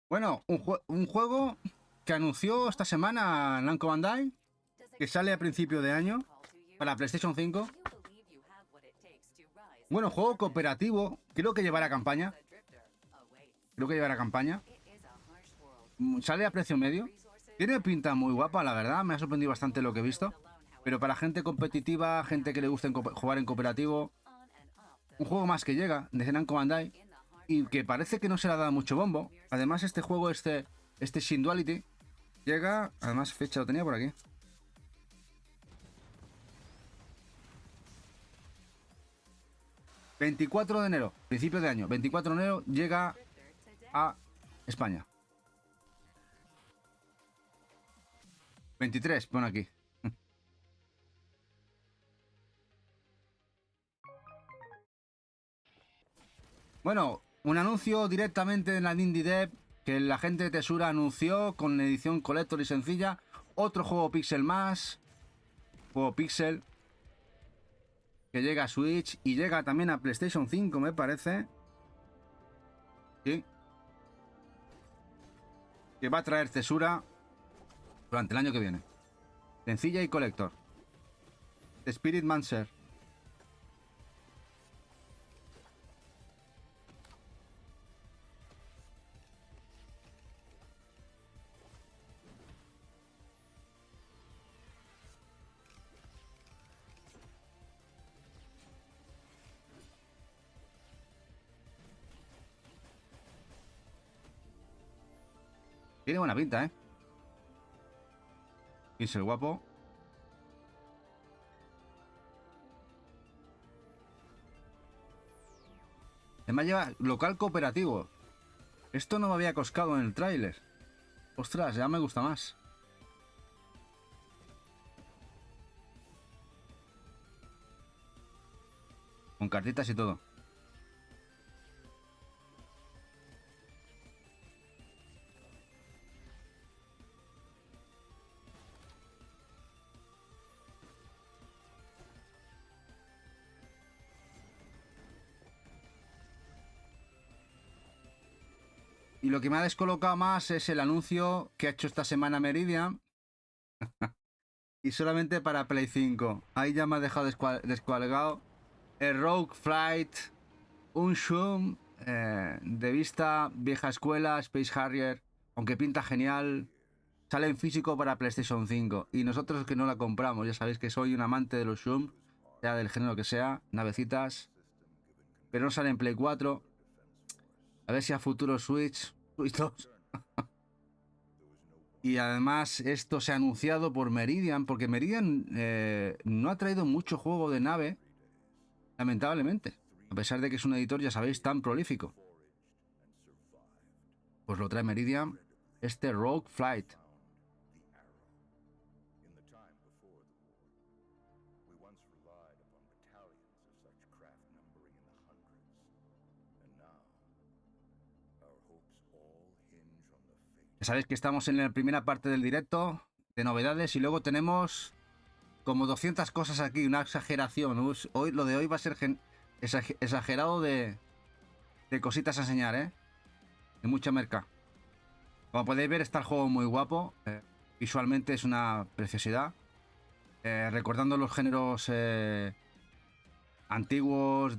Bueno, un juego que anunció esta semana Namco Bandai, que sale a principio de año para PlayStation 5. Bueno, juego cooperativo, creo que llevará campaña. Sale a precio medio. Tiene pinta muy guapa, la verdad, me ha sorprendido bastante lo que he visto. Pero para gente competitiva, gente que le gusta jugar en cooperativo, un juego más que llega, de Namco Bandai, y que parece que no se le ha dado mucho bombo. Además, este juego, este Shin Duality, llega, además fecha lo tenía por aquí. ...24 de enero, principio de año, 24 de enero, llega a España. 23, pon aquí. Bueno, un anuncio directamente en la Indie Dev que la gente de Tesura anunció con edición collector y sencilla. Otro juego Pixel más. Juego Pixel. Que llega a Switch y llega también a PlayStation 5, me parece. Sí. Que va a traer Tesura durante el año que viene. Sencilla y collector. The Spirit Mancer. Tiene buena pinta, ¿eh? ¿Quién es el guapo? Además lleva local cooperativo. Esto no me había coscado en el tráiler. Ostras, ya me gusta más. Con cartitas y todo. Y lo que me ha descolocado más es el anuncio que ha hecho esta semana Meridian. Y solamente para Play 5. Ahí ya me ha dejado descuadrado. El Rogue Flight. Un Shum. De vista vieja escuela. Space Harrier. Aunque pinta genial. Sale en físico para PlayStation 5. Y nosotros que no la compramos. Ya sabéis que soy un amante de los Shum. Sea del género que sea. Navecitas. Pero no sale en Play 4. A ver si a futuro Switch 2. Y además esto se ha anunciado por Meridian, porque Meridian no ha traído mucho juego de nave, lamentablemente. A pesar de que es un editor, ya sabéis, tan prolífico. Pues lo trae Meridian, este Rogue Flight. Ya sabéis que estamos en la primera parte del directo de novedades y luego tenemos como 200 cosas aquí, una exageración. Hoy, lo de hoy va a ser exagerado de cositas a enseñar, ¿eh? De mucha merca. Como podéis ver, está el juego muy guapo. Visualmente es una preciosidad. Recordando los géneros antiguos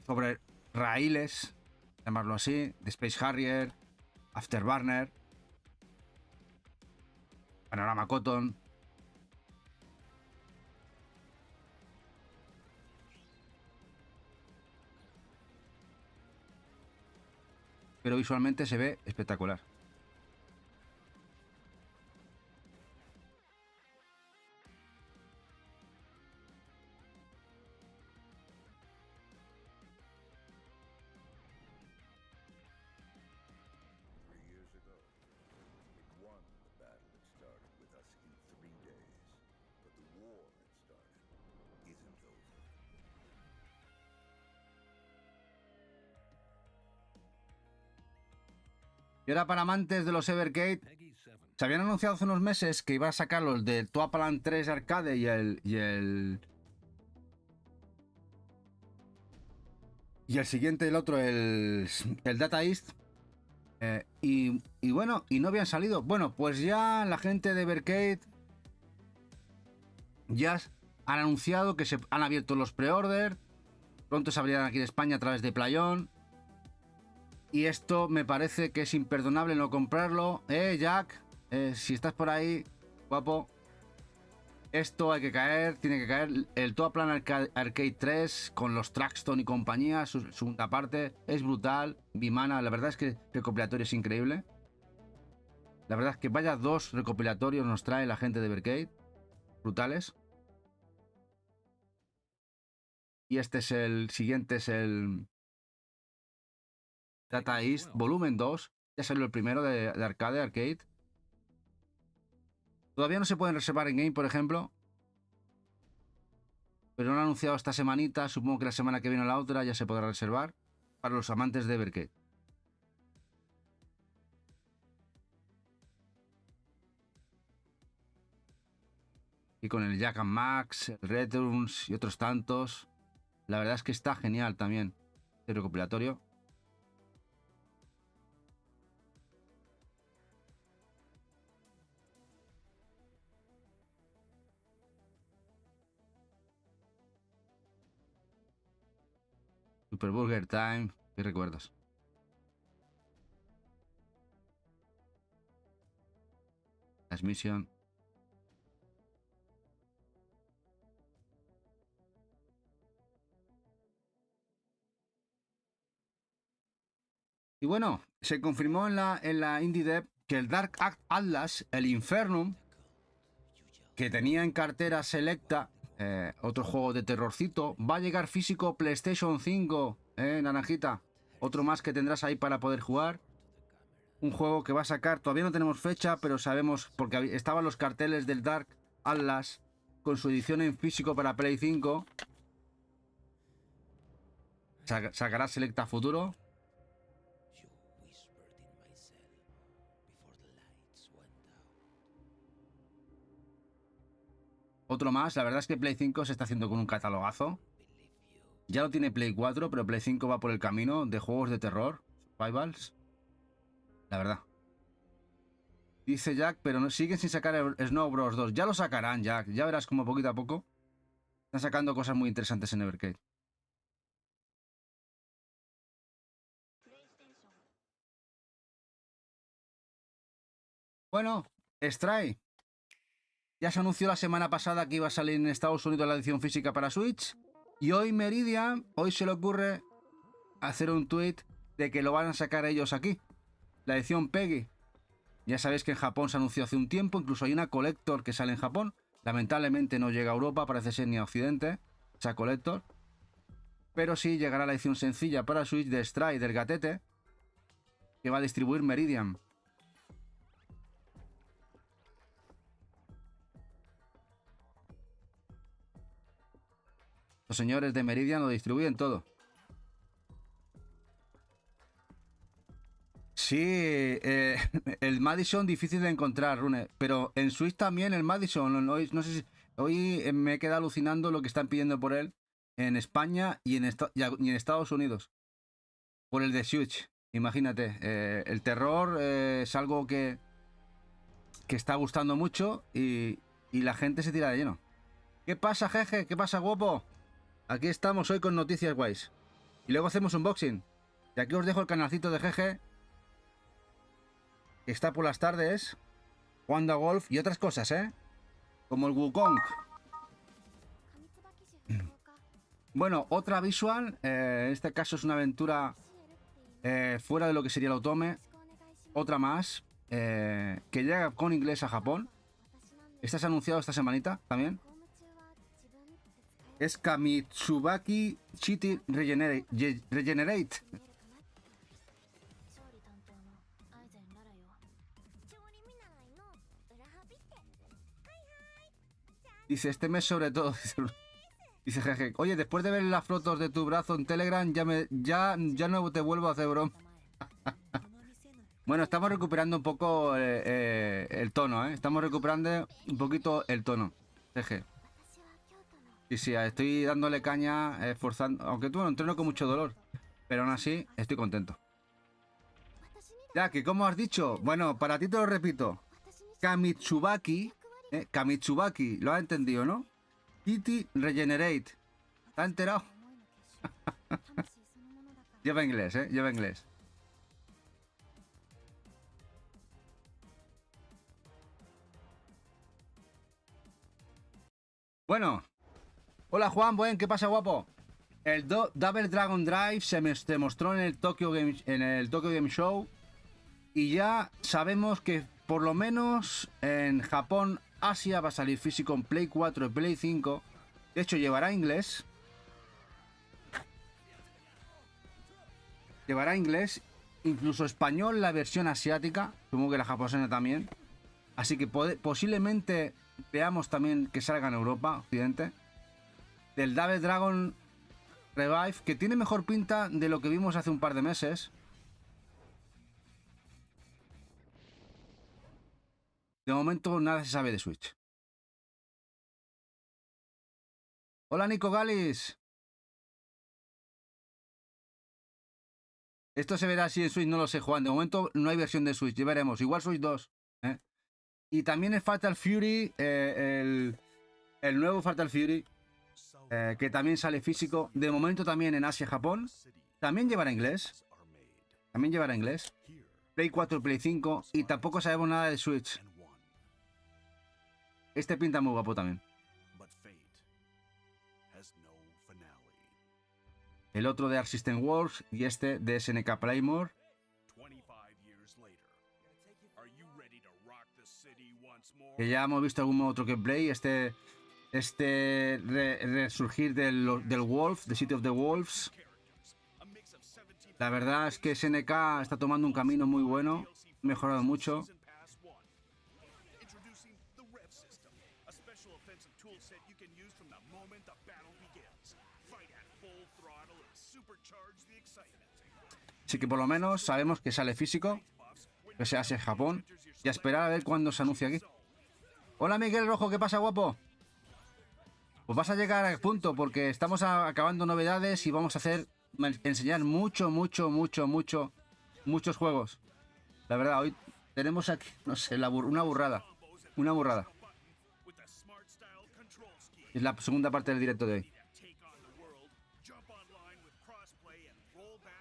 sobre raíles, llamarlo así, de Space Harrier, Afterburner, Panorama Cotton. Pero visualmente se ve espectacular. Y ahora para amantes de los Evergate, se habían anunciado hace unos meses que iba a sacar los de Toaplan 3 Arcade y el siguiente, el otro, el Data East. Y bueno, y no habían salido. Bueno, pues ya la gente de Evergate ya han anunciado que se han abierto los pre-order. Pronto se abrirán aquí en España a través de Playón. Y esto me parece que es imperdonable no comprarlo. Jack, si estás por ahí, guapo. Esto hay que caer, tiene que caer. El Toaplan Arcade 3 con los Traxton y compañía, su segunda parte, es brutal. Vimana, la verdad es que el recopilatorio es increíble. La verdad es que vaya dos recopilatorios nos trae la gente de Evergate. Brutales. Y este es el siguiente, es el Data East Volumen 2. Ya salió el primero de Arcade. Todavía no se pueden reservar en game, por ejemplo. Pero lo han anunciado esta semanita. Supongo que la semana que viene o la otra ya se podrá reservar. Para los amantes de Evergate. Y con el Jack and Max, el Returns y otros tantos. La verdad es que está genial también el recopilatorio. Super Burger Time. ¿Qué recuerdas? Transmission. Y bueno, se confirmó en la Indie Dev que el Dark Atlas, el Infernum, que tenía en cartera Selecta, otro juego de terrorcito, va a llegar físico PlayStation 5, naranjita. Otro más que tendrás ahí para poder jugar. Un juego que va a sacar, todavía no tenemos fecha, pero sabemos, porque estaban los carteles del Dark Atlas con su edición en físico para Play 5. Sacará Selecta futuro. Otro más, la verdad es que Play 5 se está haciendo con un catalogazo. Ya lo tiene Play 4, pero Play 5 va por el camino de juegos de terror, survivals. La verdad. Dice Jack, pero no siguen sin sacar el Snow Bros 2. Ya lo sacarán, Jack. Ya verás como poquito a poco están sacando cosas muy interesantes en Evercade. Bueno, Stray. Ya se anunció la semana pasada que iba a salir en Estados Unidos la edición física para Switch. Y hoy Meridian, hoy se le ocurre hacer un tweet de que lo van a sacar ellos aquí. La edición Peggy. Ya sabéis que en Japón se anunció hace un tiempo, incluso hay una Collector que sale en Japón. Lamentablemente no llega a Europa, parece ser ni a Occidente, esa Collector. Pero sí llegará la edición sencilla para Switch de Stray del gatete, que va a distribuir Meridian. Los señores de Meridian lo distribuyen todo. Sí, el Madison difícil de encontrar, Rune, pero en Switch también el Madison, no sé si... Hoy me he quedado alucinando lo que están pidiendo por él en España y en Estados Unidos. Por el de Switch, imagínate. El terror es algo que está gustando mucho y la gente se tira de lleno. ¿Qué pasa, jeje? ¿Qué pasa, guapo? Aquí estamos hoy con noticias guays. Y luego hacemos unboxing. Y aquí os dejo el canalcito de jeje, que está por las tardes, jugando a golf y otras cosas, como el Wukong. Bueno, otra visual. En este caso es una aventura fuera de lo que sería el Otome. Otra más. Que llega con inglés a Japón. Esta se ha anunciado esta semanita también. Es Kamitsubaki City Regenerate. Dice, este mes sobre todo. Dice jeje. Oye, después de ver las fotos de tu brazo en Telegram, ya no te vuelvo a hacer broma. Bueno, estamos recuperando un poco el tono, Estamos recuperando un poquito el tono. Jeje. Y sí, estoy dándole caña, esforzando. Aunque tú no entreno con mucho dolor. Pero aún así, estoy contento. Ya, que como has dicho, bueno, para ti te lo repito. Kamitsubaki, Kamitsubaki, lo has entendido, ¿no? City Regenerate. ¿Te has enterado? Lleva inglés, lleva inglés. Bueno. Hola Juan, buen, ¿qué pasa, guapo? El Double Dragon Drive se mostró en el Tokyo Game Show. Y ya sabemos que por lo menos en Japón, Asia va a salir físico en Play 4 y Play 5. De hecho, llevará inglés. Llevará inglés, incluso español la versión asiática. Supongo que la japonesa también. Así que posiblemente veamos también que salga en Europa, Occidente. Del Double Dragon Revive, que tiene mejor pinta de lo que vimos hace un par de meses. De momento nada se sabe de Switch. Hola Nico Galis. Esto se verá así en Switch, no lo sé, Juan. De momento no hay versión de Switch, ya veremos. Igual Switch 2. Y también el Fatal Fury, el nuevo Fatal Fury, que también sale físico. De momento también en Asia, Japón. También llevará inglés. Play 4 y Play 5. Y tampoco sabemos nada de Switch. Este pinta muy guapo también. El otro de Arc System Works y este de SNK Playmore. que ya hemos visto algún otro gameplay, resurgir del Wolf, de City of the Wolves. La verdad es que SNK está tomando un camino muy bueno, ha mejorado mucho. Así que por lo menos sabemos que sale físico, que se hace en Japón, y a esperar a ver cuándo se anuncia aquí. Hola Miguel Rojo, ¿qué pasa, guapo? Pues vas a llegar al punto porque estamos acabando novedades y vamos a enseñar muchos juegos. La verdad, hoy tenemos aquí, no sé, una burrada. Una burrada. Es la segunda parte del directo de hoy.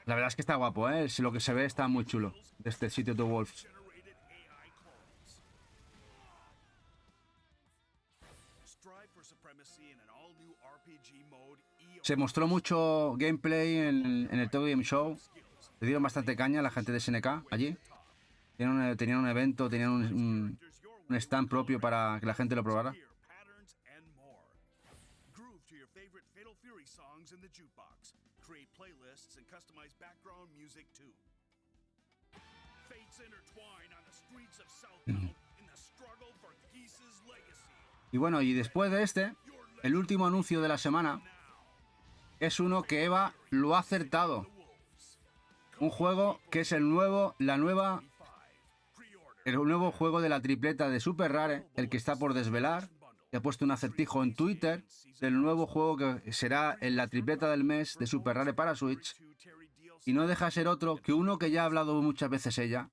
La verdad es que está guapo, ¿eh? Lo que se ve está muy chulo. De este sitio de Wolves. Se mostró mucho gameplay en el Tokyo Game Show. Le dieron bastante caña a la gente de SNK allí. Tenían un evento, tenían un stand propio para que la gente lo probara. Y bueno, y después de el último anuncio de la semana es uno que Eva lo ha acertado. Un juego que es el nuevo juego de la tripleta de Super Rare, el que está por desvelar. He puesto un acertijo en Twitter del nuevo juego que será en la tripleta del mes de Super Rare para Switch. Y no deja de ser otro que uno que ya ha hablado muchas veces ella,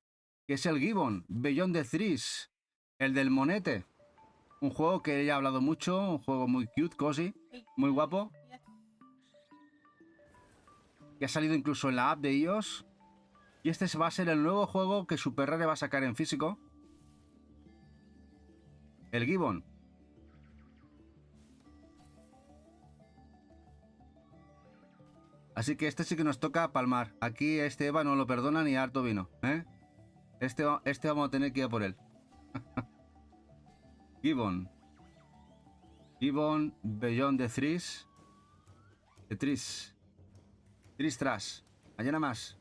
que es el Gibbon, Beyond the Threes, el del monete. Un juego que ella ha hablado mucho, un juego muy cute, cozy, muy guapo. Que ha salido incluso en la app de iOS. Y este va a ser el nuevo juego que Super Rare va a sacar en físico. El Gibbon. Así que este sí que nos toca palmar. Aquí este Eva no lo perdona ni harto vino, ¿eh? Este vamos a tener que ir a por él. Gibbon. Gibbon Beyond the Threes. The Trees. Tristras. Allá nada más.